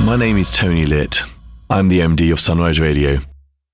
My name is Tony Lit. I'm the MD of Sunrise Radio,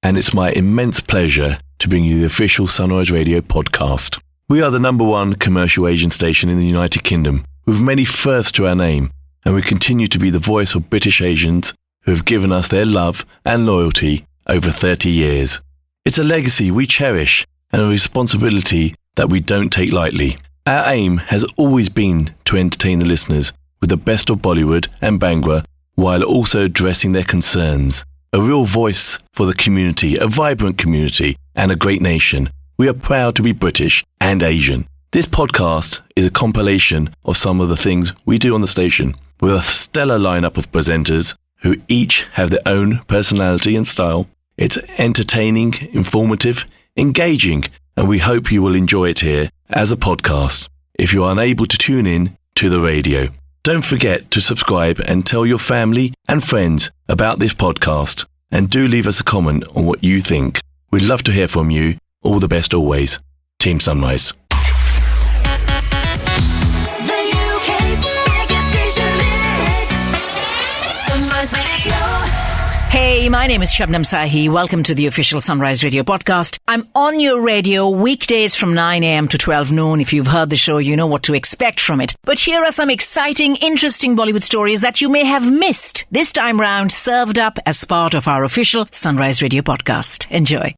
and it's my immense pleasure to bring you the official Sunrise Radio podcast. We are the #1 commercial Asian station in the United Kingdom, with many firsts to our name, and we continue to be the voice of British Asians who have given us their love and loyalty over 30 years. It's a legacy we cherish and a responsibility that we don't take lightly. Our aim has always been to entertain the listeners with the best of Bollywood and Bhangra, while also addressing their concerns. A real voice for the community, a vibrant community, and a great nation. We are proud to be British and Asian. This podcast is a compilation of some of the things we do on the station, with a stellar lineup of presenters who each have their own personality and style. It's entertaining, informative, engaging, and we hope you will enjoy it here as a podcast if you are unable to tune in to the radio. Don't forget to subscribe and tell your family and friends about this podcast, and do leave us a comment on what you think. We'd love to hear from you. All the best always. Team Sunrise. The UK's biggest station mix. Sunrise Radio. Hey, my name is Shabnam Sahi. Welcome to the official Sunrise Radio podcast. I'm on your radio weekdays from 9 a.m. to 12 noon. If you've heard the show, you know what to expect from it. But here are some exciting, interesting Bollywood stories that you may have missed. This time round, served up as part of our official Sunrise Radio podcast. Enjoy.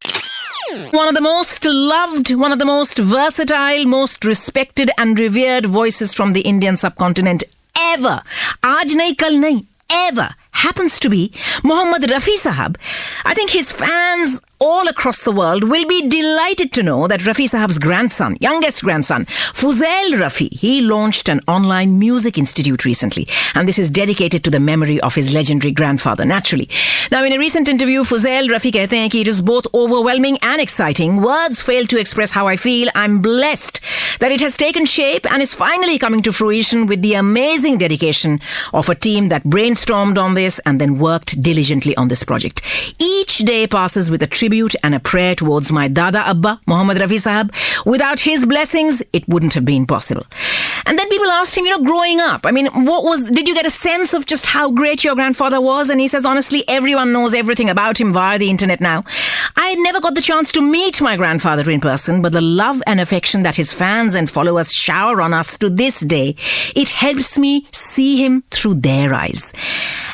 One of the most loved, one of the most versatile, most respected and revered voices from the Indian subcontinent ever. Aaj nahi, kal nahi, ever. Happens to be Mohammad Rafi Sahab. I think his fans all across the world will be delighted to know that Rafi Sahab's grandson, youngest grandson, Fuzail Rafi, he launched an online music institute recently. And this is dedicated to the memory of his legendary grandfather, naturally. Now, in a recent interview, Fuzail Rafi kehte hain ki it is both overwhelming and exciting. Words fail to express how I feel. I'm blessed that it has taken shape and is finally coming to fruition with the amazing dedication of a team that brainstormed on this and then worked diligently on this project. Each day passes with a tribute and a prayer towards my Dada Abba, Mohammad Rafi Sahab. Without his blessings, it wouldn't have been possible. And then people asked him, growing up, did you get a sense of just how great your grandfather was? And he says, honestly, everyone knows everything about him via the internet now. I had never got the chance to meet my grandfather in person, but the love and affection that his fans and followers shower on us to this day, it helps me see him through their eyes.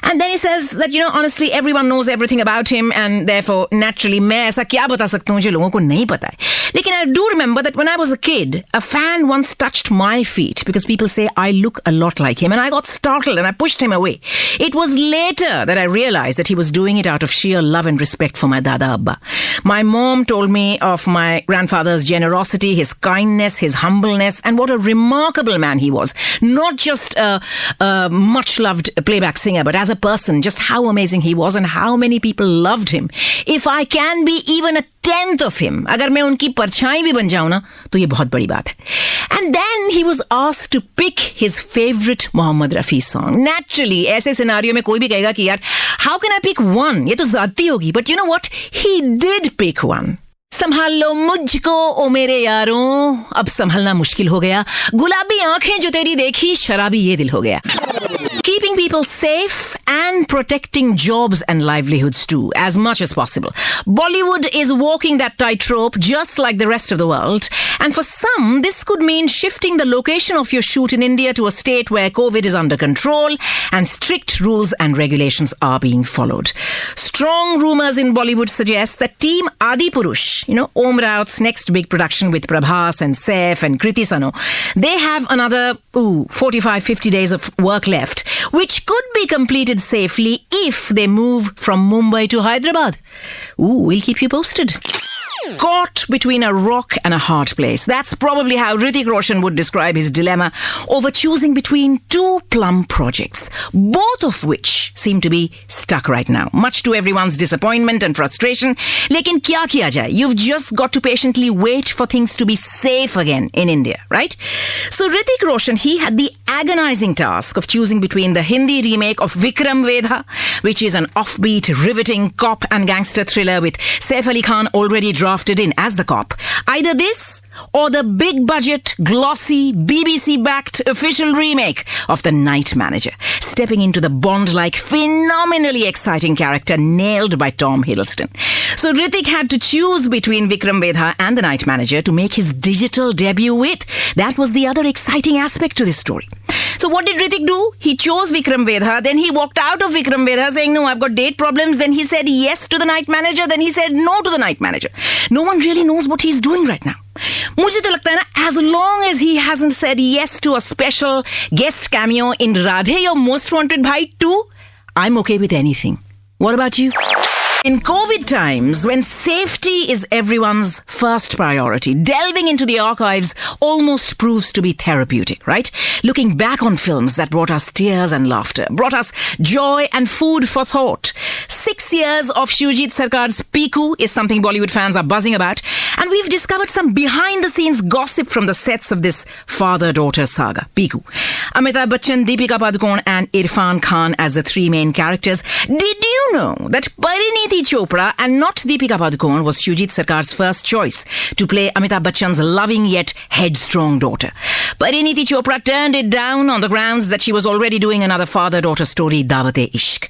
And then he says that, honestly, everyone knows everything about him, and therefore, naturally, मैं ऐसा क्या बता सकता हूँ जो लोगों को नहीं पता है. Lekin I do remember that when I was a kid, a fan once touched my feet because people say I look a lot like him, and I got startled and I pushed him away. It was later that I realized that he was doing it out of sheer love and respect for my Dada Abba. My mom told me of my grandfather's generosity, his kindness, his humbleness, and what a remarkable man he was. Not just a much-loved playback singer, but as a person, just how amazing he was and how many people loved him. If I can be even a tenth of him, अगर मैं उनकी परछाई भी बन जाऊं ना, तो ये बहुत बड़ी बात है. And then he was asked to pick his favorite Mohammad Rafi song. Naturally, ऐसे सिनारियो में कोई भी कहेगा कि यार, how can I pick one? ये तो ज़्यादती होगी. But you know what? He did pick one. संभाल लो मुझको ओ मेरे यारों, अब संभलना मुश्किल हो गया. गुलाबी आंखें जो तेरी देखी, शराबी ये दिल हो गया. Keeping people safe and protecting jobs and livelihoods too, as much as possible. Bollywood is walking that tightrope just like the rest of the world. And for some, this could mean shifting the location of your shoot in India to a state where COVID is under control and strict rules and regulations are being followed. Strong rumours in Bollywood suggest that Team Adipurush, Om Raut's next big production with Prabhas and Saif and Kriti Sano, they have another 45-50 days of work left, which could be completed safely if they move from Mumbai to Hyderabad. We'll keep you posted. Caught between a rock and a hard place. That's probably how Hrithik Roshan would describe his dilemma over choosing between two plum projects, both of which seem to be stuck right now, much to everyone's disappointment and frustration. Lekin kya kiya jaye? You've just got to patiently wait for things to be safe again in India, right? So Hrithik Roshan, he had the agonizing task of choosing between the Hindi remake of Vikram Vedha, which is an offbeat, riveting cop and gangster thriller with Saif Ali Khan already drafted in as the cop, Either this or the big budget, glossy, BBC-backed official remake of The Night Manager, stepping into the Bond-like, phenomenally exciting character nailed by Tom Hiddleston. So Hrithik had to choose between Vikram Vedha and The Night Manager to make his digital debut with. That was the other exciting aspect to this story. So what did Hrithik do? He chose Vikram Vedha, then he walked out of Vikram Vedha saying, no, I've got date problems. Then he said yes to The Night Manager, then he said no to The Night Manager. No one really knows what he's doing right now. मुझे तो लगता है ना, as long as he hasn't said yes to a special guest cameo in Radhe Your Most Wanted Bhai 2, I'm okay with anything. What about you? In COVID times, when safety is everyone's first priority, delving into the archives almost proves to be therapeutic, right? Looking back on films that brought us tears and laughter, brought us joy and food for thought. 6 years of Shujit Sarkar's Piku is something Bollywood fans are buzzing about, and we've discovered some behind-the-scenes gossip from the sets of this father-daughter saga, Piku. Amitabh Bachchan, Deepika Padukone and Irfan Khan as the three main characters. Did you know that Parineeti Chopra and not Deepika Padukone was Shujit Sarkar's first choice to play Amitabh Bachchan's loving yet headstrong daughter? Parineeti Chopra turned it down on the grounds that she was already doing another father-daughter story, Dawat-e-Ishq.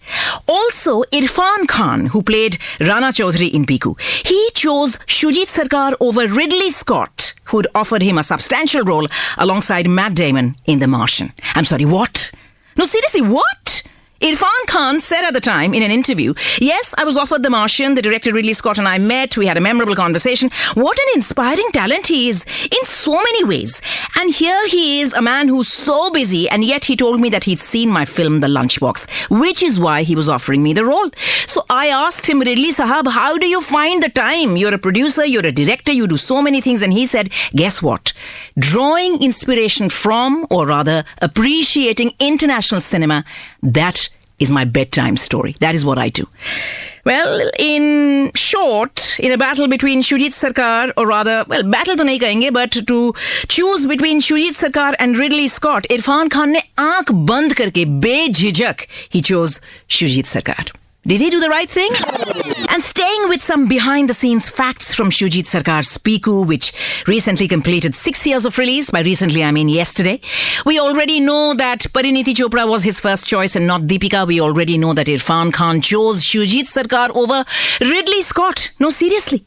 Also, Irfan Khan, who played Rana Chaudhary in Piku, he chose Shujit Sarkar over Ridley Scott, who'd offered him a substantial role alongside Matt Damon in The Martian. I'm sorry, what? No, seriously, what? Irfan Khan said at the time in an interview, yes, I was offered The Martian, the director Ridley Scott and I met, we had a memorable conversation. What an inspiring talent he is in so many ways. And here he is, a man who's so busy, and yet he told me that he'd seen my film The Lunchbox, which is why he was offering me the role. So I asked him, Ridley Sahab, how do you find the time? You're a producer, you're a director, you do so many things. And he said, guess what? Drawing inspiration from, or rather appreciating international cinema, that is my bedtime story. That is what I do. Well, in short, in a battle between Shujit Sarkar, or rather, well, battle to nahi kahenge, but to choose between Shujit Sarkar and Ridley Scott, Irfan Khan ne aankh band karke, bejhijak, he chose Shujit Sarkar. Did he do the right thing? And staying with some behind-the-scenes facts from Shujit Sarkar's Piku, which recently completed 6 years of release. By recently, I mean yesterday. We already know that Parineeti Chopra was his first choice and not Deepika. We already know that Irfan Khan chose Shujit Sarkar over Ridley Scott. No, seriously.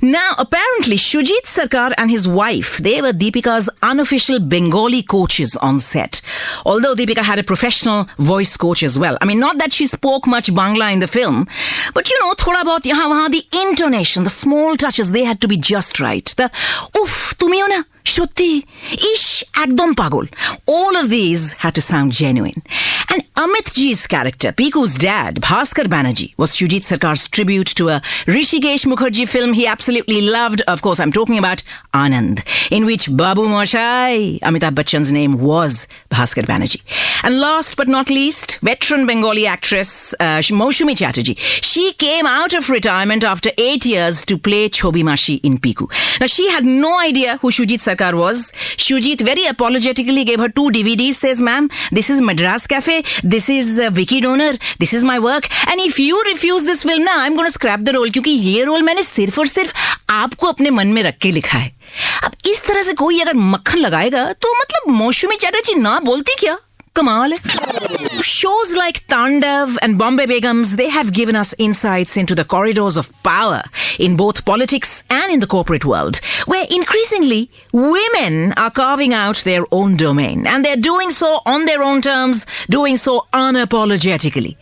Now, apparently, Shujit Sarkar and his wife, they were Deepika's unofficial Bengali coaches on set. Although Deepika had a professional voice coach as well. I mean, not that she spoke much Bangla in the film, but you know, thoda bahut yahan wahan, the intonation, the small touches, they had to be just right. The uff, tumiyo na, shotti, ish, ekdom pagol. All of these had to sound genuine. And Amit Ji's character, Piku's dad, Bhaskar Banerjee, was Shujit Sarkar's tribute to a Rishikesh Mukherjee film he absolutely loved. Of course, I'm talking about Anand, in which Babu Moshai, Amitabh Bachchan's name, was Bhaskar Banerjee. And last but not least, veteran Bengali actress Moushumi Chatterjee. She came out of retirement after 8 years to play Chobi Mashi in Piku. Now, she had no idea who Shujit Sarkar was. Shujit very apologetically gave her 2 DVDs, says, ma'am, this is Madras Cafe, this is Vicky Donor, this is my work, and if you refuse this film now, I'm going to scrap the role, क्योंकि ये role मैंने सिर्फ और सिर्फ आपको अपने मन में रख के लिखा है. अब इस तरह से कोई अगर मक्खन लगाएगा तो मतलब मौसमी चटर्जी ना बोलती क्या? कमाल है. Shows like Tandav and Bombay Begums, they have given us insights into the corridors of power in both politics and in the corporate world, where increasingly women are carving out their own domain, and they're doing so on their own terms, doing so unapologetically.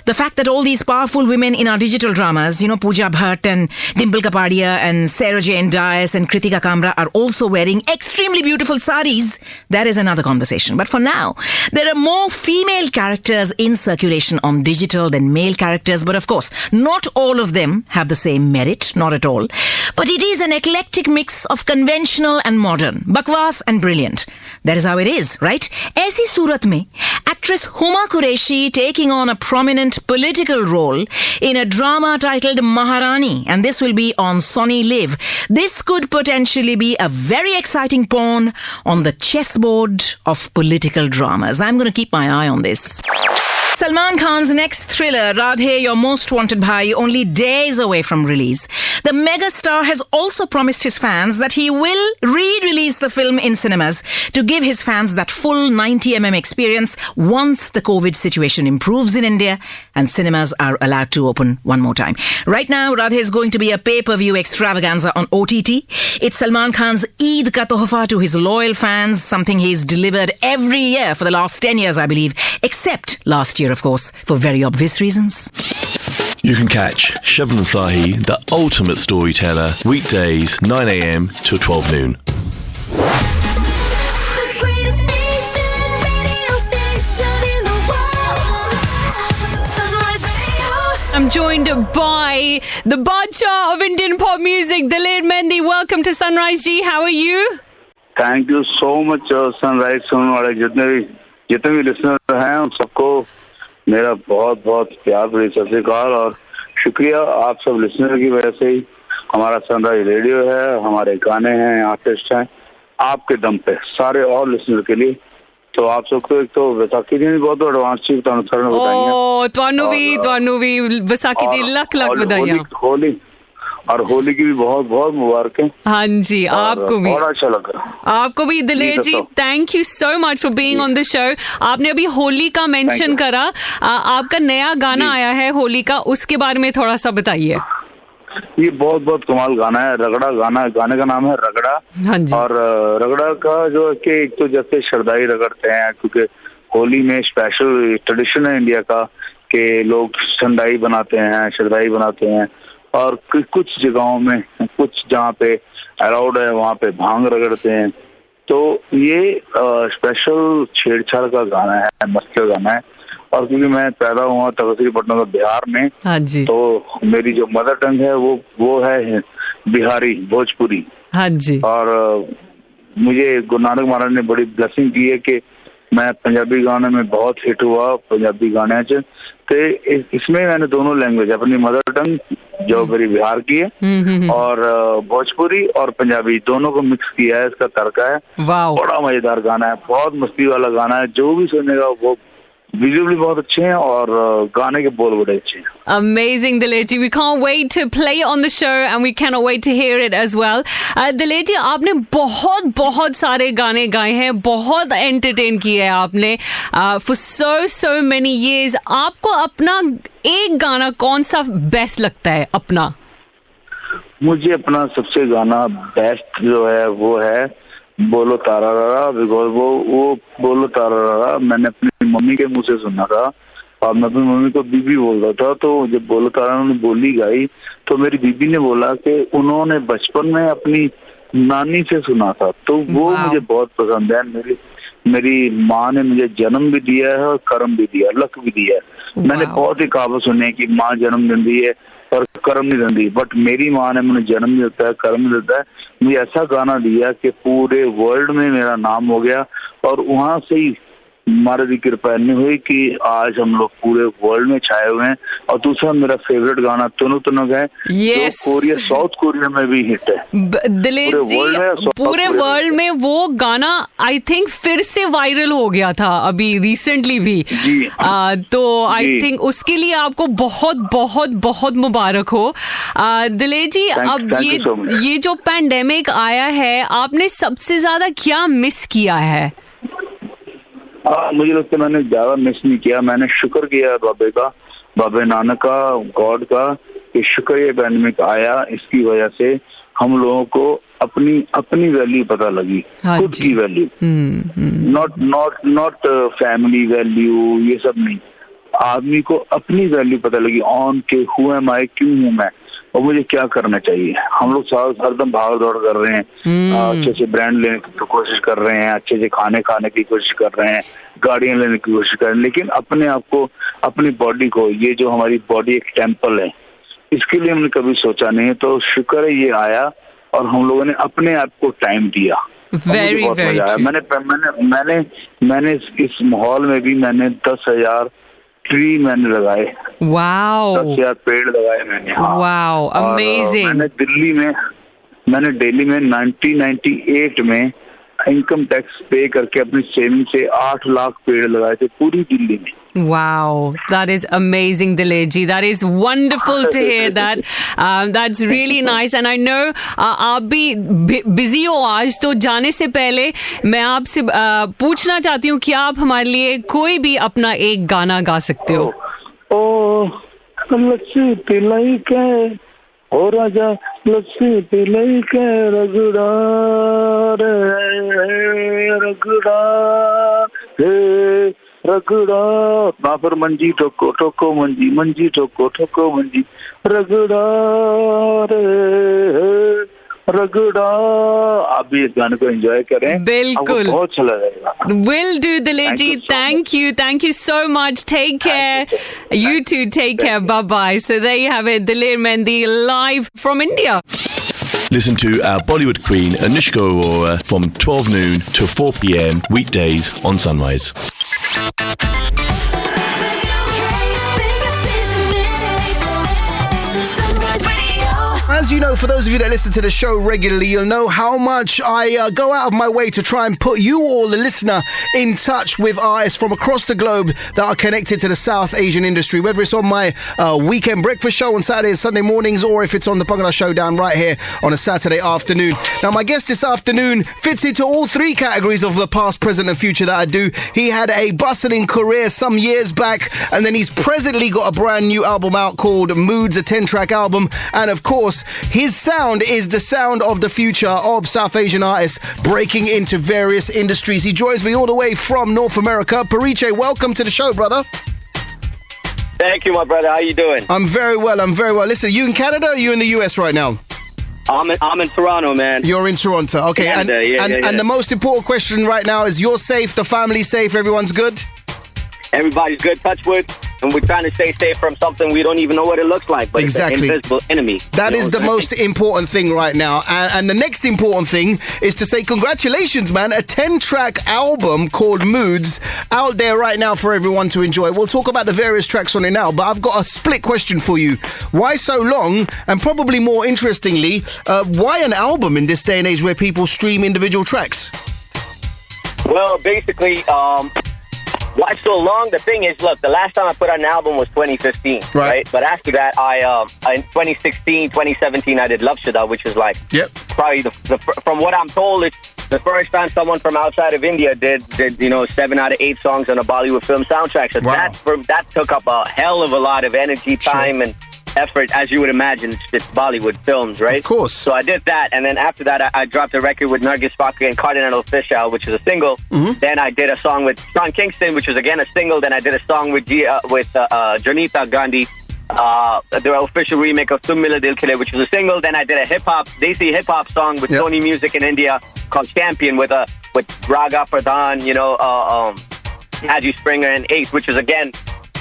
The fact that all these powerful women in our digital dramas, you know, Pooja Bhatt and Dimple Kapadia and Sarah Jane Dias and Kritika Kamra are also wearing extremely beautiful saris, that is another conversation. But for now, there are more female characters in circulation on digital than male characters, but of course, not all of them have the same merit, not at all. But it is an eclectic mix of conventional and modern, bakwas and brilliant. That is how it is, right? Aisi Surat mein, actress Huma Qureshi taking on a prominent political role in a drama titled Maharani, and this will be on Sony Live. This could potentially be a very exciting pawn on the chessboard of political dramas. I'm going to keep my eye on this. Salman Khan's next thriller, Radhe Your Most Wanted Bhai, only days away from release. The megastar has also promised his fans that he will re-release the film in cinemas to give his fans that full 90mm experience once the COVID situation improves in India and cinemas are allowed to open one more time. Right now, Radhe is going to be a pay-per-view extravaganza on OTT. It's Salman Khan's Eid ka tohfa to his loyal fans, something he's delivered every year for the last 10 years, I believe, except last year, of course, for very obvious reasons. You can catch Shabnam Sahi, the ultimate storyteller, weekdays 9 a.m. till 12 noon. The greatest nation, radio station in the world. Sunrise Radio. I'm joined by the Badshah of Indian pop music, Daler Mehndi. Welcome to Sunrise Ji. How are you? Thank you so much sunrise सुनने वाले जितने भी listener हैं उन सबको मेरा बहुत बहुत प्यार भरी सत श्री अकाल और शुक्रिया। आप सब लिसनर की वजह से ही हमारा सनराइज रेडियो है, हमारे गाने हैं, आर्टिस्ट हैं, आपके दम पे सारे और लिसनर के लिए। तो आप सबको एक तो विसाखी दी बहुत एडवांस चीज बताइए। ਤੁਹਾਨੂੰ ਵੀ ਵਿਸਾਖੀ ਦੀ ਲੱਖ ਵਧਾਈਆਂ। होली की भी बहुत बहुत मुबारक है। हाँ जी, आपको भी बहुत अच्छा लगा। आपको भी Diler ji, thank you so much for being on the show. आपने अभी होली का मेंशन करा, आपका नया गाना आया है होली का, उसके बारे में थोड़ा सा बताइए। ये बहुत बहुत कमाल गाना है, रगड़ा गाना है, गाने का नाम है रगड़ा। हाँ जी। और रगड़ा का जो है कि एक तो जैसे शरदाई रगड़ते हैं, क्योंकि होली में स्पेशल ट्रेडिशन है इंडिया का कि लोग ठंडाई बनाते हैं, शरदाई बनाते हैं, और कुछ जगहों में, कुछ जहाँ पे अलाउड है वहाँ पे भांग रगड़ते हैं। तो ये स्पेशल छेड़छाड़ का गाना है, मस्त का गाना है। और क्योंकि मैं पैदा हुआ तहसीलपट्टनम बिहार में, हाँ जी, तो मेरी जो मदर टंग है वो है बिहारी, भोजपुरी। हाँ जी। और मुझे गुरु नानक महाराज ने बड़ी ब्लेसिंग की है कि मैं पंजाबी गाने में बहुत हिट हुआ, पंजाबी गाने च। तो इसमें मैंने दोनों लैंग्वेज, अपनी मदर टंग जो मेरी बिहार की है और भोजपुरी और पंजाबी दोनों को मिक्स किया है, इसका तड़का है। बड़ा मजेदार गाना है, बहुत मस्ती वाला गाना है। जो भी सुनेगा वो विजुअली बहुत अच्छे हैं और गाने के बोल बड़े अच्छे हैं। Amazing, Daler ji. We can't wait to play on the show and we cannot wait to hear it as well. Daler ji, आपने बहुत सारे गाने गाए हैं, बहुत एंटरटेन किया है आपने for so many years. आपको अपना एक गाना कौन सा बेस्ट लगता है अपना? मुझे अपना सबसे गाना बेस्ट जो है वो है बोलो तारा रारा, बिकॉज वो बोलो तारा रारा मैंने अपनी मम्मी के मुंह से सुना था और मैं अपनी मम्मी को बीबी बोल रहा था। तो जब बोलो तारा उन्होंने बोली गाई तो मेरी बीबी ने बोला कि उन्होंने बचपन में अपनी नानी से सुना था, तो वो मुझे बहुत पसंद है। मेरी माँ ने मुझे जन्म भी दिया है और कर्म भी दिया, लक भी दिया है। मैंने बहुत ही कहावत सुनी है कि माँ जन्म देती है और कर्म नहीं देती, बट मेरी माँ ने मुझे जन्म देता है, कर्म देता है। मुझे ऐसा गाना दिया कि पूरे वर्ल्ड में मेरा नाम हो गया और वहां से ही हमारे की कृपा नहीं हुई कि आज हम लोग पूरे वर्ल्ड में छाए हुए हैं। और दूसरा मेरा फेवरेट गाना तुनु तुनुक है, जो साउथ कोरिया में भी हिट है। दिलेर जी, पूरे वर्ल्ड में वो गाना आई थिंक फिर से वायरल हो गया था अभी रिसेंटली भी। तो आई थिंक उसके लिए आपको बहुत मुबारक हो। दिलेर जी, अब ये जो पैंडेमिक आया है, आपने सबसे ज्यादा क्या मिस किया है? मुझे लगता है मैंने ज्यादा मिस नहीं किया, मैंने शुक्र किया बाबे नानक का, गॉड का, कि शुक्र ये पैंडेमिक आया, इसकी वजह से हम लोगों को अपनी वैल्यू पता लगी, खुद की वैल्यू, नॉट फैमिली वैल्यू, ये सब नहीं। आदमी को अपनी वैल्यू पता लगी, ऑन के हु एम आई, क्यों हूँ मैं और मुझे क्या करना चाहिए। हम लोग हरदम भाग दौड़ कर रहे हैं, अच्छे से ब्रांड लेने की कोशिश कर रहे हैं, अच्छे से खाने की कोशिश कर रहे हैं, गाड़ियां लेने की कोशिश कर रहे हैं, लेकिन अपने आप को, अपनी बॉडी को, ये जो हमारी बॉडी एक टेम्पल है, इसके लिए हमने कभी सोचा नहीं। तो शुक्र है ये आया और हम लोगों ने अपने आप को टाइम दिया। बहुत मजा आया। मैंने इस माहौल में भी मैंने 10,000 ट्री मैंने लगाए, 10,000 पेड़ लगाए मैंने। Wow, amazing. मैंने दिल्ली में 1998 में इनकम टैक्स पे करके अपनी सेविंग से 8 लाख पेड़ लगाए थे पूरी दिल्ली में। Wow, that is amazing, Daler ji. That is wonderful to hear that. That's really nice. And I know आप भी busy हो आज, तो जाने से पहले मैं आपसे पूछना चाहती हूँ कि आप हमारे लिए कोई भी अपना एक गाना गा सकते हो. ओ लस्सी पिलाई के ओ राजा लस्सी पिलाई के रगड़ा रे रगड़ा हे रगड़ा ना फिर मंजी ठोको ठोको मंजी मंजी ठोको ठोको मंजी रगड़ा रे रगड़ा. आप भी इस गाने को एंजॉय करें, बिल्कुल, आपको बहुत अच्छा लगेगा. Will do, Daler ji. Thank you so much. Take care. You too, take care. Bye bye. So there you have it, Daler Mehndi live from India. Listen to our Bollywood queen Anushka Arora from 12 noon to 4 p.m. weekdays on Sunrise. As you know, for those of you that listen to the show regularly, you'll know how much I go out of my way to try and put you all, the listener, in touch with artists from across the globe that are connected to the South Asian industry, whether it's on my weekend breakfast show on Saturdays, Sunday mornings, or if it's on the Bhangra Showdown right here on a Saturday afternoon. Now, my guest this afternoon fits into all three categories of the past, present and future that I do. He had a bustling career some years back, and then he's presently got a brand new album out called Moodz, a 10-track album, and of course, his sound is the sound of the future of South Asian artists breaking into various industries. He joins me all the way from North America. Parichay, welcome to the show, brother. Thank you, my brother. How you doing? I'm very well. Listen, you in Canada or you in the US right now? I'm in Toronto, man. You're in Toronto. Okay. Canada, and the most important question right now is, you're safe, the family's safe, everyone's good? Everybody's good, touch wood. And we're trying to stay safe from something we don't even know what it looks like, but exactly. It's an invisible enemy. That is the most important thing right now. And the next important thing is to say congratulations, man. A 10-track album called Moodz out there right now for everyone to enjoy. We'll talk about the various tracks on it now, but I've got a split question for you. Why so long? And probably more interestingly, why an album in this day and age where people stream individual tracks? Well, basically, why so long? The thing is, look, the last time I put out an album was 2015, right? But after that, in 2016, 2017, I did Love Shada, which was like probably from what I'm told, it's the first time someone from outside of India did 7 out of 8 songs on a Bollywood film soundtrack. So that took up a hell of a lot of energy, time, and effort, as you would imagine. It's Bollywood films, right? Of course. So I did that, and then after that, I dropped a record with Nargis Fakri and Cardinal Official, which was a single. Then I did a song with Sean Kingston, which was again a single. Then I did a song with Jonita Gandhi, the official remake of Tum Mila Dil Khile, which was a single. Then I did a Desi hip hop song with Sony Music in India called Champion with Raga Pradhan, Haji Springer and Ace, which was again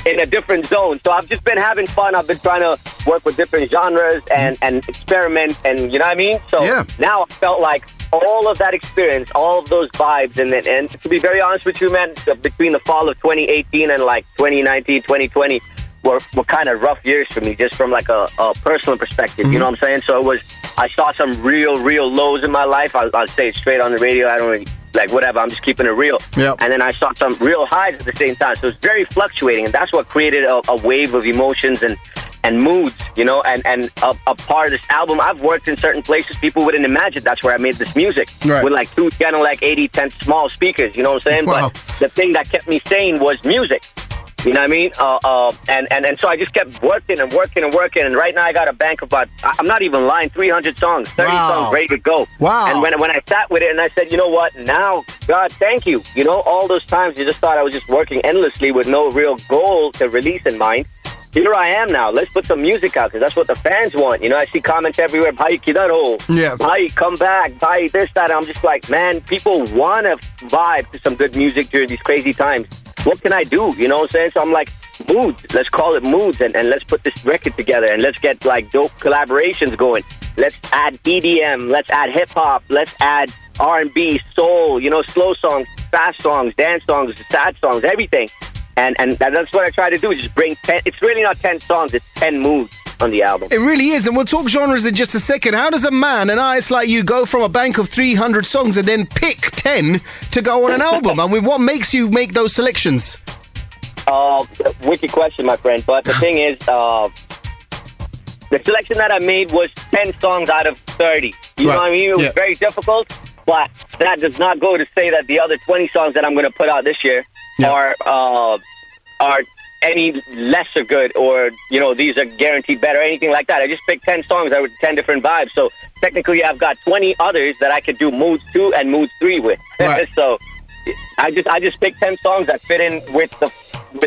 in a different zone. So I've just been having fun. I've been trying to work with different genres and experiment, and you know what I mean? So now I felt like all of that experience, all of those vibes, and to be very honest with you, man, between the fall of 2018 and like 2019, 2020 were kind of rough years for me, just from like a personal perspective. You know what I'm saying? So I saw some real lows in my life. I'll say it straight on the radio. I don't really whatever, I'm just keeping it real. And then I saw some real highs at the same time. So it's very fluctuating, and that's what created a wave of emotions and moods, and a part of this album. I've worked in certain places people wouldn't imagine that's where I made this music. With like 2 channel, 80, 10 small speakers, you know what I'm saying? Wow. But the thing that kept me sane was music. You know what I mean? And so I just kept working, and right now I got a bank of about, I'm not even lying, 300 songs, 30 songs ready to go. Wow. And when I sat with it and I said, you know what, now, God, thank you. All those times you just thought I was just working endlessly with no real goal to release in mind. Here I am now. Let's put some music out, because that's what the fans want. I see comments everywhere. Bhai, kidhar ho? Bhai, come back. Bhai, this, that. I'm just like, man, people want to vibe to some good music during these crazy times. What can I do? You know what I'm saying? So I'm like, Moodz. Let's call it Moodz, and let's put this record together, and let's get like dope collaborations going. Let's add EDM. Let's add hip hop. Let's add R&B, soul. Slow songs, fast songs, dance songs, sad songs, everything. And that's what I try to do, is just bring 10. It's really not 10 songs, it's 10 moods on the album. It really is, and we'll talk genres in just a second. How does an artist like you go from a bank of 300 songs and then pick 10 to go on an album? I mean, what makes you make those selections? Wicked question, my friend. But the thing is, the selection that I made was 10 songs out of 30. You know what I mean? It was very difficult, but that does not go to say that the other 20 songs that I'm going to put out this year are any lesser good, or these are guaranteed better, or anything like that. I just picked 10 songs that were 10 different vibes. So technically, I've got 20 others that I could do Moodz 2 and Moodz 3 with. Right. So I just picked 10 songs that fit in with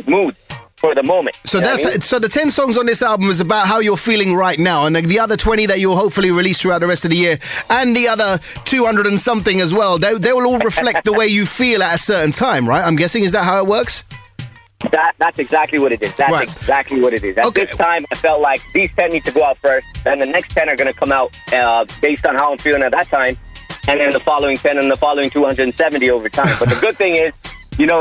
Moodz for the moment. So so the 10 songs on this album is about how you're feeling right now, and the other 20 that you'll hopefully release throughout the rest of the year, and the other 200 and something as well. They will all reflect the way you feel at a certain time, right? I'm guessing, is that how it works? That's exactly what it is. That's exactly what it is. At this time, I felt like these 10 need to go out first, and the next 10 are going to come out based on how I'm feeling at that time, and then the following 10 and the following 270 over time. But the good thing is,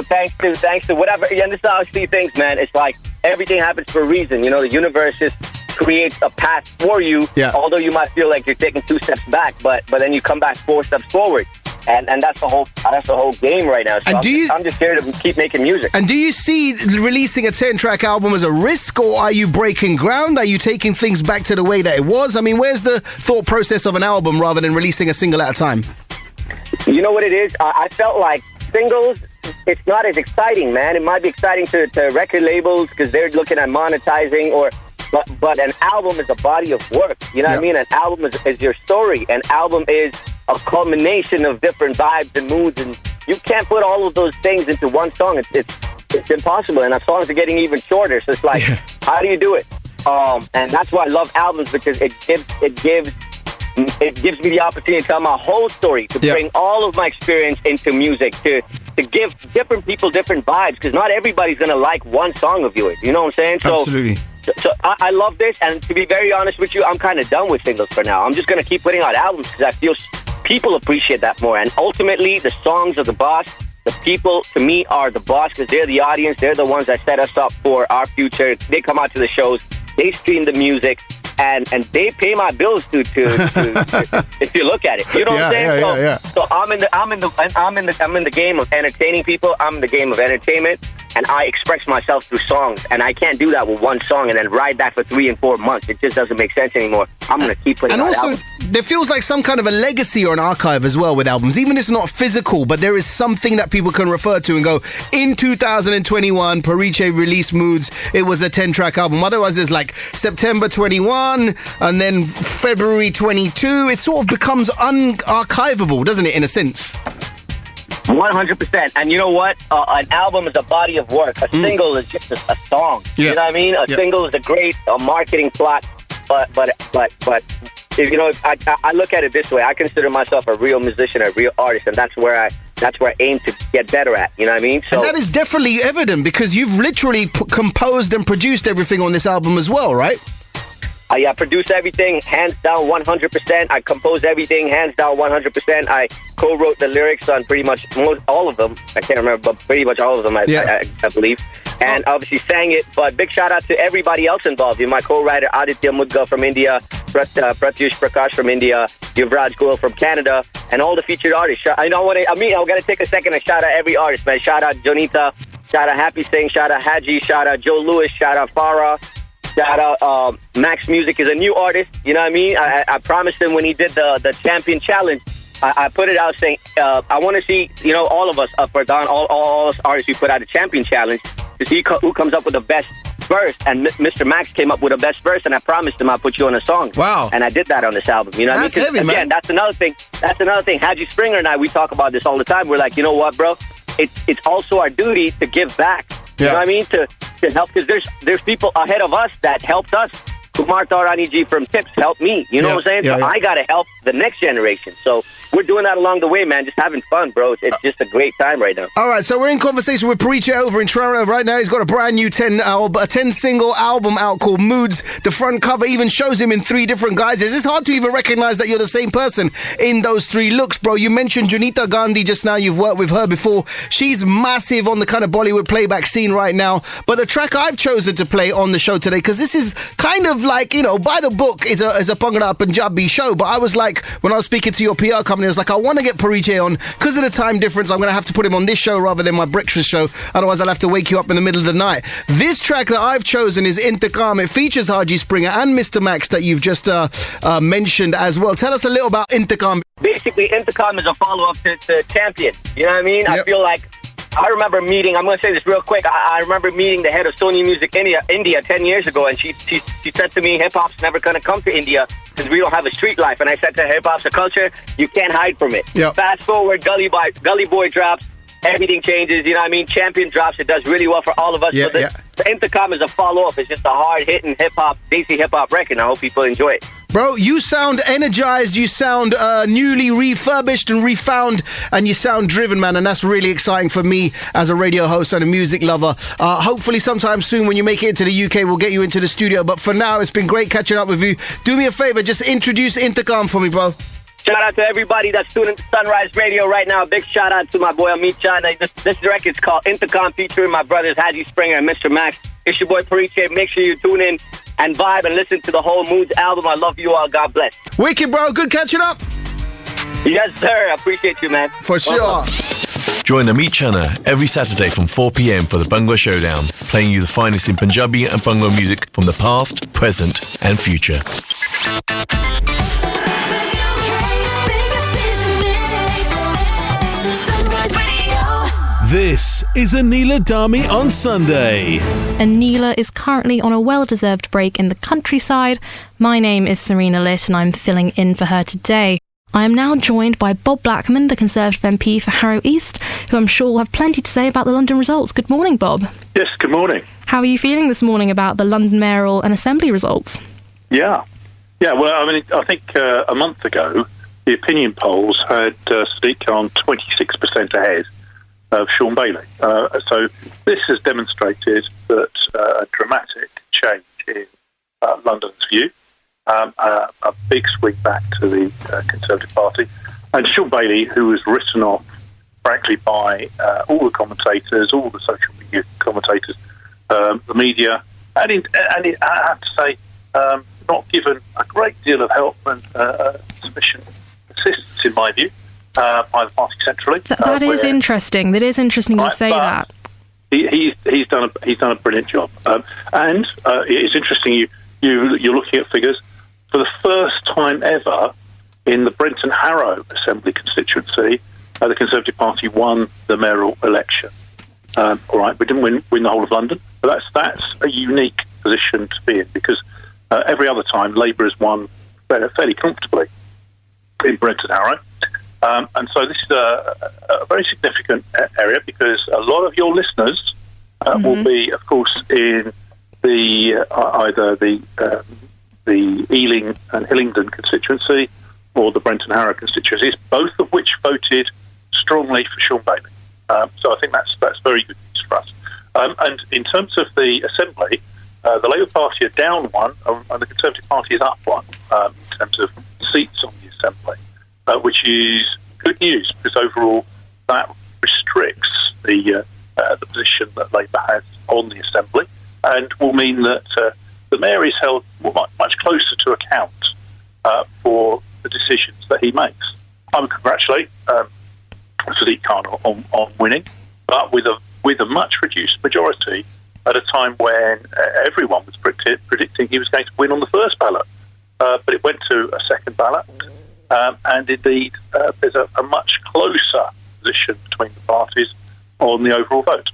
thanks to whatever, and this is how I see things, man. It's like everything happens for a reason. The universe just creates a path for you, although you might feel like you're taking 2 steps back, but then you come back 4 steps forward. And that's the whole game right now. So I'm just here to keep making music. And do you see releasing a 10-track album as a risk, or are you breaking ground? Are you taking things back to the way that it was? I mean, where's the thought process of an album rather than releasing a single at a time? You know what it is? I felt like singles, it's not as exciting, man. It might be exciting to record labels because they're looking at monetizing, but an album is a body of work. You know what I mean? An album is your story. An album is a culmination of different vibes and moods, and you can't put all of those things into one song. It's impossible, and our songs are getting even shorter. So it's like, how do you do it? And that's why I love albums, because it gives me the opportunity to tell my whole story, to bring all of my experience into music, to give different people different vibes, because not everybody's gonna like one song of yours. You know what I'm saying? Absolutely. So I love this, and to be very honest with you, I'm kind of done with singles for now. I'm just going to keep putting out albums because I feel people appreciate that more. And ultimately, the songs are the boss. The people, to me, are the boss because they're the audience. They're the ones that set us up for our future. They come out to the shows. They stream the music. And they pay my bills to if you look at it. You know what I'm saying? So I'm in the game of entertaining people. I'm in the game of entertainment, and I express myself through songs. And I can't do that with one song and then ride that for 3 and 4 months. It just doesn't make sense anymore. I'm going to keep putting out albums. And also, there feels like some kind of a legacy or an archive as well with albums. Even if it's not physical, but there is something that people can refer to and go, in 2021, Parichay released Moodz. It was a 10-track album. Otherwise, it's like September 21, and then February 22. It sort of becomes unarchivable, doesn't it, in a sense? 100%. And you know what? An album is a body of work. A single is just a song. You know what I mean? A single is a great marketing plot. But if, I look at it this way. I consider myself a real musician, a real artist, and that's where I aim to get better at. You know what I mean? So, and that is definitely evident because you've literally composed and produced everything on this album as well, right? I produce everything, hands down 100%. I compose everything, hands down 100%. I co-wrote the lyrics on pretty much all of them. I can't remember, but pretty much all of them, I believe. And obviously sang it. But big shout out to everybody else involved. My co-writer Aditya Mudga from India, Pratyush Prakash from India, Yuvraj Goel from Canada, and all the featured artists. I'm going to take a second and shout out every artist, man. Shout out Jonita, shout out Happy Singh, shout out Haji, shout out Joe Lewis, shout out Farah. Shout out Max Music is a new artist. You know what I mean? I promised him when he did the Champion Challenge, I put it out saying, I want to see, all of us up or down, all us artists who put out a Champion Challenge to see who comes up with the best verse. And Mr. Max came up with the best verse, and I promised him I'll put you on a song. Wow. And I did that on this album. You know what I mean? Heavy, man. Again, that's another thing. Haji Springer and I, we talk about this all the time. We're like, you know what, bro? It's also our duty to give back. You know what I mean? To help, because there's people ahead of us that helped us. Kumar Taurani ji from Tips helped me. You know what I'm saying? So I got to help the next generation. So we're doing that along the way, man. Just having fun, bro. It's just a great time right now. All right, so we're in conversation with Parichay over in Toronto right now. He's got a brand new 10-single album out called Moodz. The front cover even shows him in 3 different guises. It's hard to even recognize that you're the same person in those 3 looks, bro. You mentioned Jonita Gandhi just now. You've worked with her before. She's massive on the kind of Bollywood playback scene right now. But the track I've chosen to play on the show today, because this is kind of like, by the book, is a Bhangra Punjabi show, but I was like, week when I was speaking to your PR company, I was like, I want to get Parichay on. Because of the time difference, I'm going to have to put him on this show rather than my breakfast show. Otherwise, I'll have to wake you up in the middle of the night. This track that I've chosen is Intiqam. It features Haji Springer and Mr. Max that you've just mentioned as well. Tell us a little about Intiqam. Basically, Intiqam is a follow-up to Champion. You know what I mean? Yep. I feel like I remember meeting, I'm going to say this real quick, I remember meeting the head of Sony Music India 10 years ago, and she said to me, hip-hop's never going to come to India because we don't have a street life. And I said to her, hip-hop's a culture, you can't hide from it. Yep. Fast forward, Gully Boy drops, everything changes, you know what I mean? Champion drops, it does really well for all of us. So the Intiqam is a follow-up. It's just a hard-hitting hip-hop, Desi hip-hop record, and I hope people enjoy it. Bro, you sound energized, you sound newly refurbished and refound, and you sound driven, man, and that's really exciting for me as a radio host and a music lover. Hopefully sometime soon when you make it into the UK, we'll get you into the studio, but for now, it's been great catching up with you. Do me a favor, just introduce Intiqam for me, bro. Shout out to everybody that's tuning to Sunrise Radio right now. Big shout out to my boy Ameet Chana. This record's called Intiqam, featuring my brothers Haji Springer and Mr. Max. It's your boy Parichay. Make sure you tune in and vibe and listen to the whole Moodz album. I love you all. God bless. Wicked, bro. Good catching up. Yes, sir. I appreciate you, man. For sure. Join Ameet Chana every Saturday from 4 p.m. for the Bangla Showdown, playing you the finest in Punjabi and Bangla music from the past, present and future. This is Anila Dhami on Sunday. Anila is currently on a well-deserved break in the countryside. My name is Serena Lit and I'm filling in for her today. I am now joined by Bob Blackman, the Conservative MP for Harrow East, who I'm sure will have plenty to say about the London results. Good morning, Bob. Yes, good morning. How are you feeling this morning about the London Mayoral and Assembly results? Yeah, well, I mean, I think a month ago, the opinion polls had Sadiq Khan 26% ahead of Sean Bailey. So this has demonstrated that a dramatic change in London's view, a big swing back to the Conservative Party. And Sean Bailey, who was written off, frankly, by all the commentators, all the social media commentators, the media, and I have to say, not given a great deal of help and sufficient assistance, in my view, by the party centrally. That is interesting. That is interesting you say that. He's done a brilliant job, and it's interesting. You're looking at figures for the first time ever in the Brenton Harrow Assembly constituency. The Conservative Party won the mayoral election. All right, we didn't win the whole of London, but that's a unique position to be in because every other time Labour has won fairly comfortably in Brenton Harrow. And so this is a very significant area because a lot of your listeners will be, of course, in the either the Ealing and Hillingdon constituency or the Brenton Harrow constituencies, both of which voted strongly for Sean Bailey. So I think that's very good news for us. And in terms of the Assembly, the Labour Party are down one and the Conservative Party is up one in terms of seats on the Assembly. Which is good news because overall that restricts the position that Labour has on the Assembly and will mean that the Mayor is held much closer to account for the decisions that he makes. I would congratulate Sadiq Khan on winning, but with a much reduced majority at a time when everyone was predicting he was going to win on the first ballot. But it went to a second ballot. And indeed, there's a much closer position between the parties on the overall vote.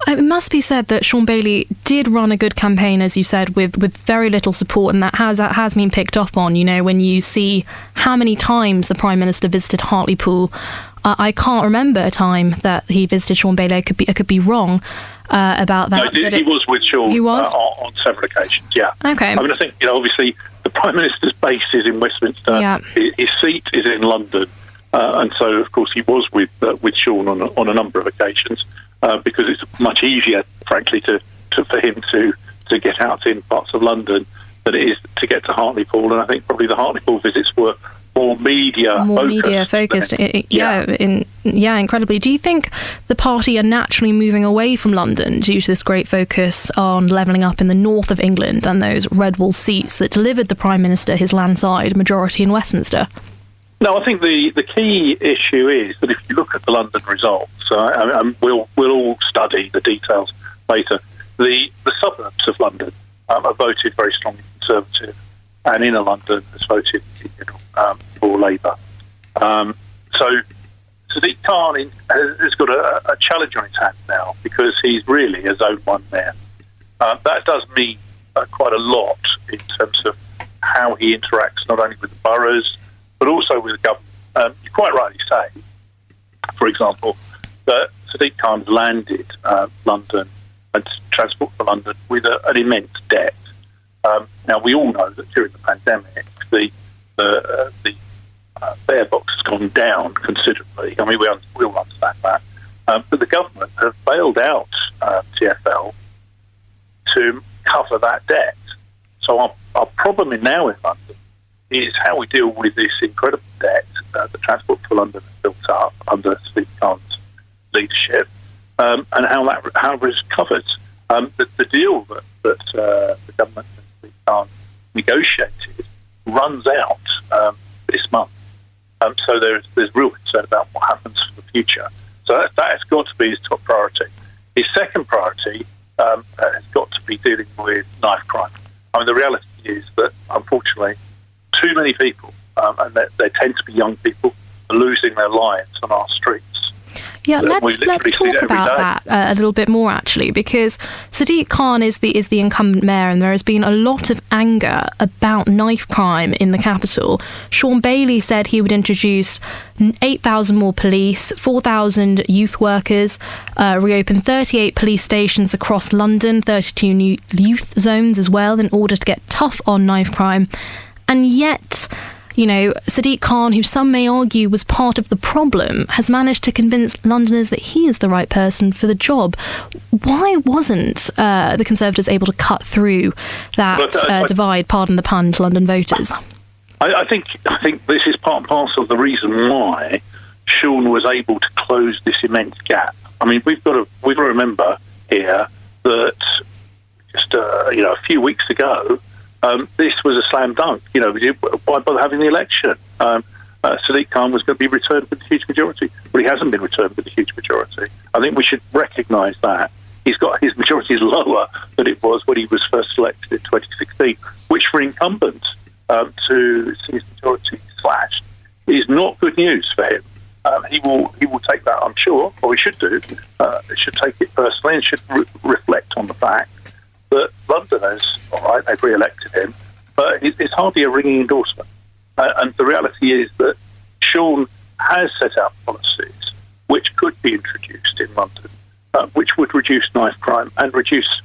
It must be said that Sean Bailey did run a good campaign, as you said, with very little support, and that has been picked up on. You know, when you see how many times the Prime Minister visited Hartlepool, I can't remember a time that he visited Sean Bailey. I could be wrong about that. No, he was with Sean. He was? On several occasions. Yeah. Okay. I mean, I think obviously the Prime Minister's base is in Westminster. Yeah. His seat is in London, and so of course he was with Sean on a number of occasions because it's much easier, frankly, for him to get out in parts of London than it is to get to Hartlepool. And I think probably the Hartlepool visits were more media focused. Incredibly. Do you think the party are naturally moving away from London due to this great focus on levelling up in the north of England and those red wall seats that delivered the Prime Minister his landslide majority in Westminster? No, I think the key issue is that if you look at the London results, we'll all study the details later. The suburbs of London have voted very strongly Conservative, and inner London has voted for Labour. So Sadiq Khan has got a challenge on his hands now because he's really a Zone 1 mayor. That does mean quite a lot in terms of how he interacts not only with the boroughs but also with the government. You quite rightly say, for example, that Sadiq Khan's landed London and Transport for London with an immense debt. Now, we all know that during the pandemic, the fare box has gone down considerably. I mean, we all understand that. But the government have bailed out TfL to cover that debt. So our problem now in London is how we deal with this incredible debt that Transport for London has built up under Sadiq Khan's leadership, and how it is covered. The deal that the government and Sadiq Khan negotiated runs out this month. So there's real concern about what happens for the future. So that has got to be his top priority. His second priority has got to be dealing with knife crime. I mean, the reality is that, unfortunately, too many people, and they tend to be young people, are losing their lives on our streets. Yeah, let's talk about that a little bit more, actually, because Sadiq Khan is the incumbent mayor, and there has been a lot of anger about knife crime in the capital. Sean Bailey said he would introduce 8,000 more police, 4,000 youth workers, reopen 38 police stations across London, 32 new youth zones as well, in order to get tough on knife crime. And yet, you know, Sadiq Khan, who some may argue was part of the problem, has managed to convince Londoners that he is the right person for the job. Why wasn't the Conservatives able to cut through that divide, pardon the pun, to London voters? I think this is part and parcel of the reason why Sean was able to close this immense gap. I mean, we've got to remember here that just a few weeks ago, this was a slam dunk. You know, why bother having the election? Sadiq Khan was going to be returned with a huge majority. Well, he hasn't been returned with a huge majority. I think we should recognise that. His majority is lower than it was when he was first elected in 2016, which for incumbents to see his majority slashed is not good news for him. He will take that, I'm sure, or he should do. He should take it personally and should reflect on the fact that Londoners, all right, they've re-elected him, but it's hardly a ringing endorsement. And the reality is that Sean has set out policies which could be introduced in London, which would reduce knife crime and reduce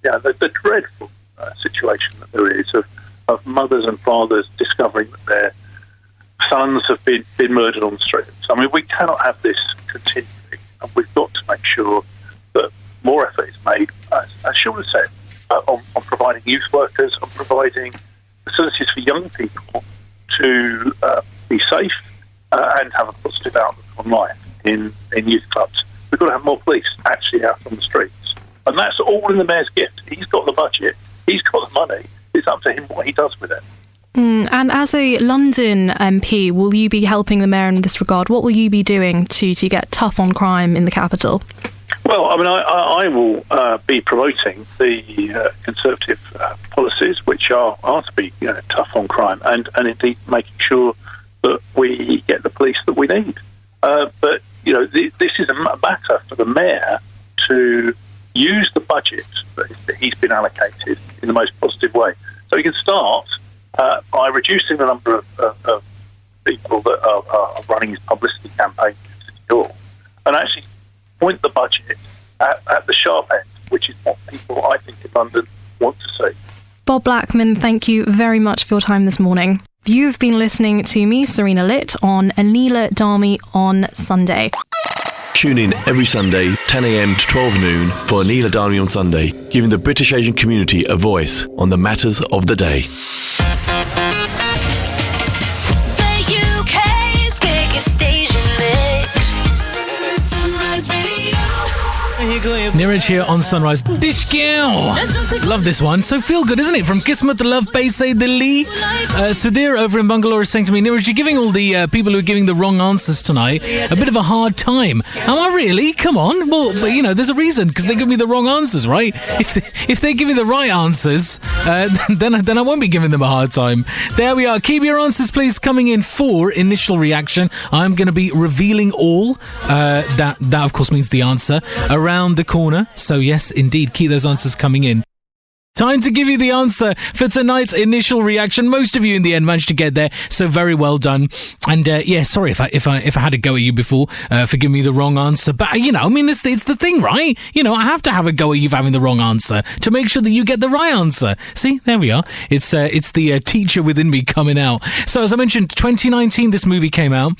the dreadful situation that there is of mothers and fathers discovering that their sons have been murdered on the streets. I mean, we cannot have this continuing, and we've got to make sure that more effort is made, as Sean has said, on providing youth workers, on providing facilities for young people to be safe and have a positive outlook on life in youth clubs. We've got to have more police actually out on the streets. And that's all in the mayor's gift. He's got the budget. He's got the money. It's up to him what he does with it. And as a London MP, will you be helping the mayor in this regard? What will you be doing to get tough on crime in the capital? Well, I mean, I will be promoting the Conservative policies, which are to be tough on crime, and indeed making sure that we get the police that we need. But this is a matter for the mayor to use the budget that he's been allocated in the most positive way. So he can start by reducing the number of people that are running his publicity campaign to City Hall, and actually point the budget at the sharp end, which is what people, I think, in London want to see. Bob Blackman, thank you very much for your time this morning. You've been listening to me, Serena Lit, on Anila Dhami on Sunday. Tune in every Sunday, 10 a.m. to 12 noon for Anila Dhami on Sunday, giving the British Asian community a voice on the matters of the day. They Niraj here on Sunrise. Dishkyo! Love this one. So feel good, isn't it? From Kismet Love Paise Delhi. Sudhir over in Bangalore is saying to me, Niraj, you're giving all the people who are giving the wrong answers tonight a bit of a hard time. Am I really? Come on. Well, but, you know, there's a reason, because they give me the wrong answers, right? If they give me the right answers, then I won't be giving them a hard time. There we are. Keep your answers, please, coming in for initial reaction. I'm going to be revealing all. That of course means the answer around the corner. So yes, indeed, keep those answers coming in. Time to give you the answer for tonight's initial reaction. Most of you in the end managed to get there, so very well done. And yeah, sorry if I had a go at you before for giving me the wrong answer. But you know, I mean, it's the thing, right? You know, I have to have a go at you for having the wrong answer to make sure that you get the right answer. See, there we are. It's the teacher within me coming out. So as I mentioned, 2019, this movie came out,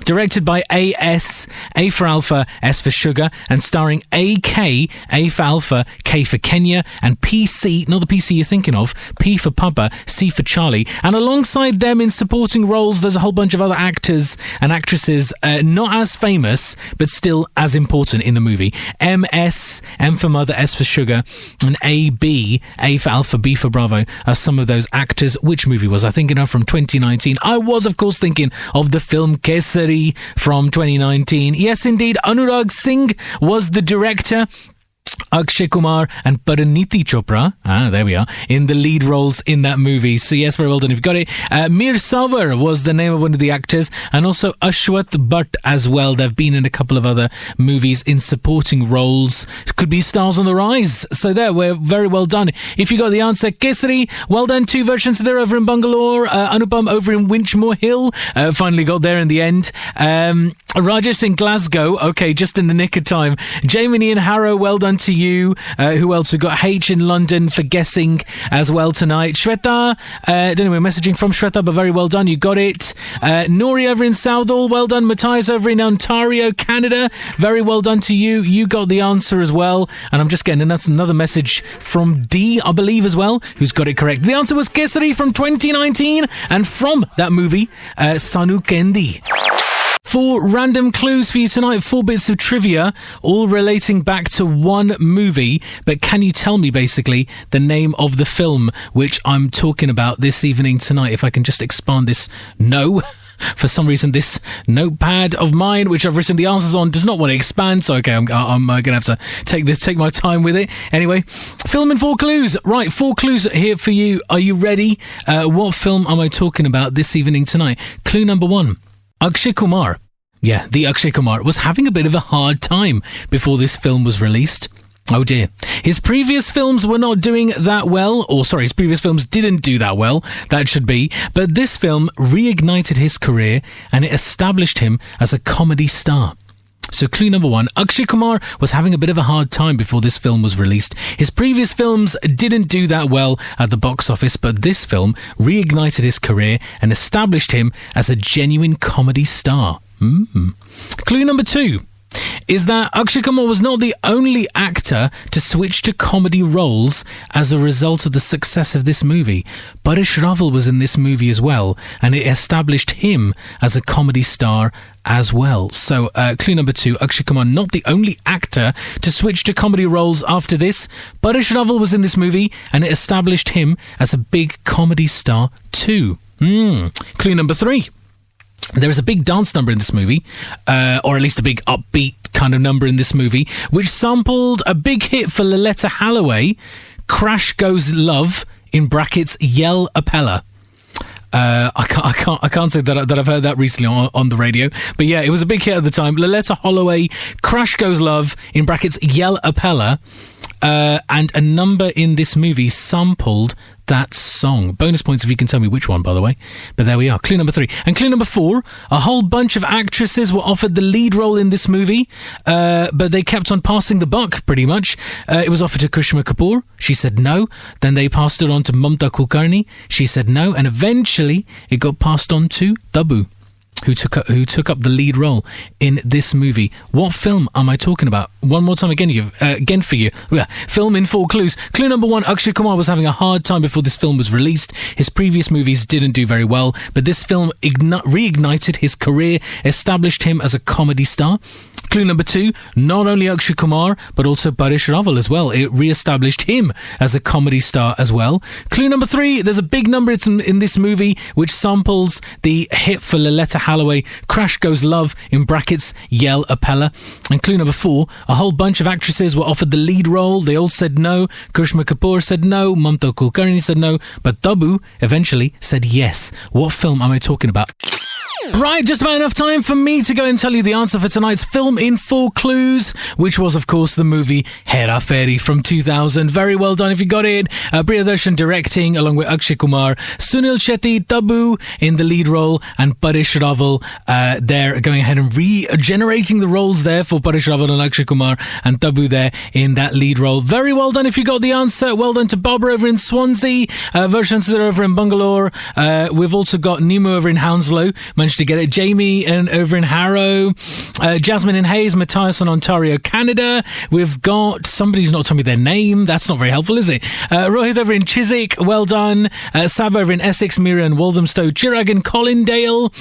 directed by A.S., A for Alpha, S for Sugar, and starring A.K., A for Alpha, K for Kenya, and P.C., not the PC you're thinking of, P for Papa, C for Charlie. And alongside them in supporting roles, there's a whole bunch of other actors and actresses not as famous, but still as important in the movie. M.S., M for Mother, S for Sugar, and A.B., A for Alpha, B for Bravo, are some of those actors. Which movie was I thinking of from 2019? I was, of course, thinking of the film Kesari from 2019. Yes, indeed, Anurag Singh was the director. Akshay Kumar and Pariniti Chopra, there we are, in the lead roles in that movie. So yes, very well done if you got it. Mir Savar was the name of one of the actors, and also Ashwath Bhatt as well. They've been in a couple of other movies in supporting roles. Could be stars on the rise. So there, we're very well done. If you got the answer, Kesari, well done. 2 versions there over in Bangalore. Anupam over in Winchmore Hill. Finally got there in the end. Rajesh in Glasgow, okay, just in the nick of time. Jamie in Harrow, well done to you. Who else? We've got H in London for guessing as well tonight. Shweta, don't know where we're messaging from, Shweta, but very well done, you got it. Nori over in Southall, well done. Matthias over in Ontario, Canada, very well done to you. You got the answer as well. And I'm just getting another message from D, I believe, as well, who's got it correct. The answer was Kesari from 2019, and from that movie, Sanu Kendi. 4 random clues for you tonight, 4 bits of trivia, all relating back to one movie. But can you tell me, basically, the name of the film which I'm talking about this evening tonight? If I can just expand this. No. For some reason, this notepad of mine, which I've written the answers on, does not want to expand. So, okay, I'm going to have to take my time with it. Anyway, film in 4 clues. Right, 4 clues here for you. Are you ready? What film am I talking about this evening tonight? Clue number 1. Akshay Kumar, the Akshay Kumar, was having a bit of a hard time before this film was released. Oh dear. His previous films were not doing that well, his previous films didn't do that well, that should be, but this film reignited his career and it established him as a comedy star. So clue number 1, Akshay Kumar was having a bit of a hard time before this film was released. His previous films didn't do that well at the box office, but this film reignited his career and established him as a genuine comedy star. Clue number 2 is that Akshay Kumar was not the only actor to switch to comedy roles as a result of the success of this movie. Paresh Rawal was in this movie as well, and it established him as a comedy star as well. So clue number 2, Akshay Kumar, not the only actor to switch to comedy roles after this. Paresh Rawal was in this movie, and it established him as a big comedy star too. Clue number 3. There is a big dance number in this movie, or at least a big upbeat kind of number in this movie, which sampled a big hit for Loletta Holloway, Crash Goes Love, in brackets, Yell Appella. I can't say that I've heard that recently on the radio, but yeah, it was a big hit at the time. Loletta Holloway, Crash Goes Love, in brackets, Yell Appella, and a number in this movie sampled that song. Bonus points if you can tell me which one, by the way. But there we are. Clue number 3. And clue number 4, a whole bunch of actresses were offered the lead role in this movie, but they kept on passing the buck, pretty much. It was offered to Karishma Kapoor. She said no. Then they passed it on to Mamta Kulkarni. She said no. And eventually, it got passed on to Tabu, who took up the lead role in this movie. What film am I talking about? One more time again for you. Film in 4 clues. Clue number 1, Akshay Kumar was having a hard time before this film was released. His previous movies didn't do very well, but this film reignited his career, established him as a comedy star. Clue number 2, not only Akshay Kumar, but also Paresh Rawal as well. It re-established him as a comedy star as well. Clue number 3, there's a big number in this movie which samples the hit for Loletta Holloway, Crash Goes Love, in brackets, Yell Appella. And clue number 4, a whole bunch of actresses were offered the lead role. They all said no. Karishma Kapoor said no. Mamta Kulkarni said no. But Tabu eventually said yes. What film am I talking about? Right, just about enough time for me to go and tell you the answer for tonight's film in 4 clues, which was, of course, the movie Hera Fairy from 2000. Very well done if you got it. Priyadarshan directing, along with Akshay Kumar, Sunil Shetty, Tabu in the lead role, and Paresh Rawal there going ahead and regenerating the roles there for Paresh Rawal and Akshay Kumar, and Tabu there in that lead role. Very well done if you got the answer. Well done to Barbara over in Swansea, Vershan Sudhir over in Bangalore. We've also got Nemo over in Hounslow. Managed to get it. Jamie and over in Harrow, Jasmine in Hayes, Matthias in Ontario, Canada. We've got somebody who's not told me their name. That's not very helpful, is it? Rohit over in Chiswick, well done. Sab over in Essex, Mira in Walthamstow, Chirag in Colindale,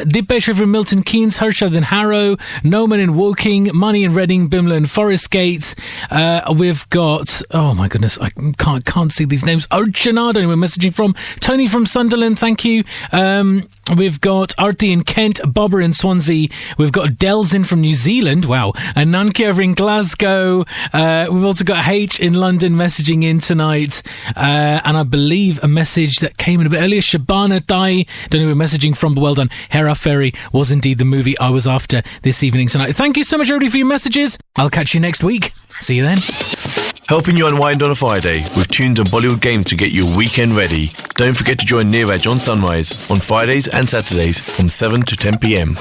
Dipesh over in Milton Keynes, Hershad in Harrow, Noman in Woking, Money in Reading, Bimla in Forest Gate. We've got, oh my goodness, I can't see these names. Archana, I don't know where we're messaging from. Tony from Sunderland, thank you. We've got Arti in Kent, Bobber in Swansea. We've got Dels in from New Zealand. Wow. And Nanki over in Glasgow. We've also got H in London messaging in tonight. And I believe a message that came in a bit earlier. Shabana Dai. Don't know who we're messaging from, but well done. Hera Fairy was indeed the movie I was after this evening tonight. Thank you so much, everybody, for your messages. I'll catch you next week. See you then. Helping you unwind on a Friday with tunes and Bollywood games to get your weekend ready. Don't forget to join Niraj on Sunrise on Fridays and Saturdays from 7 to 10 p.m.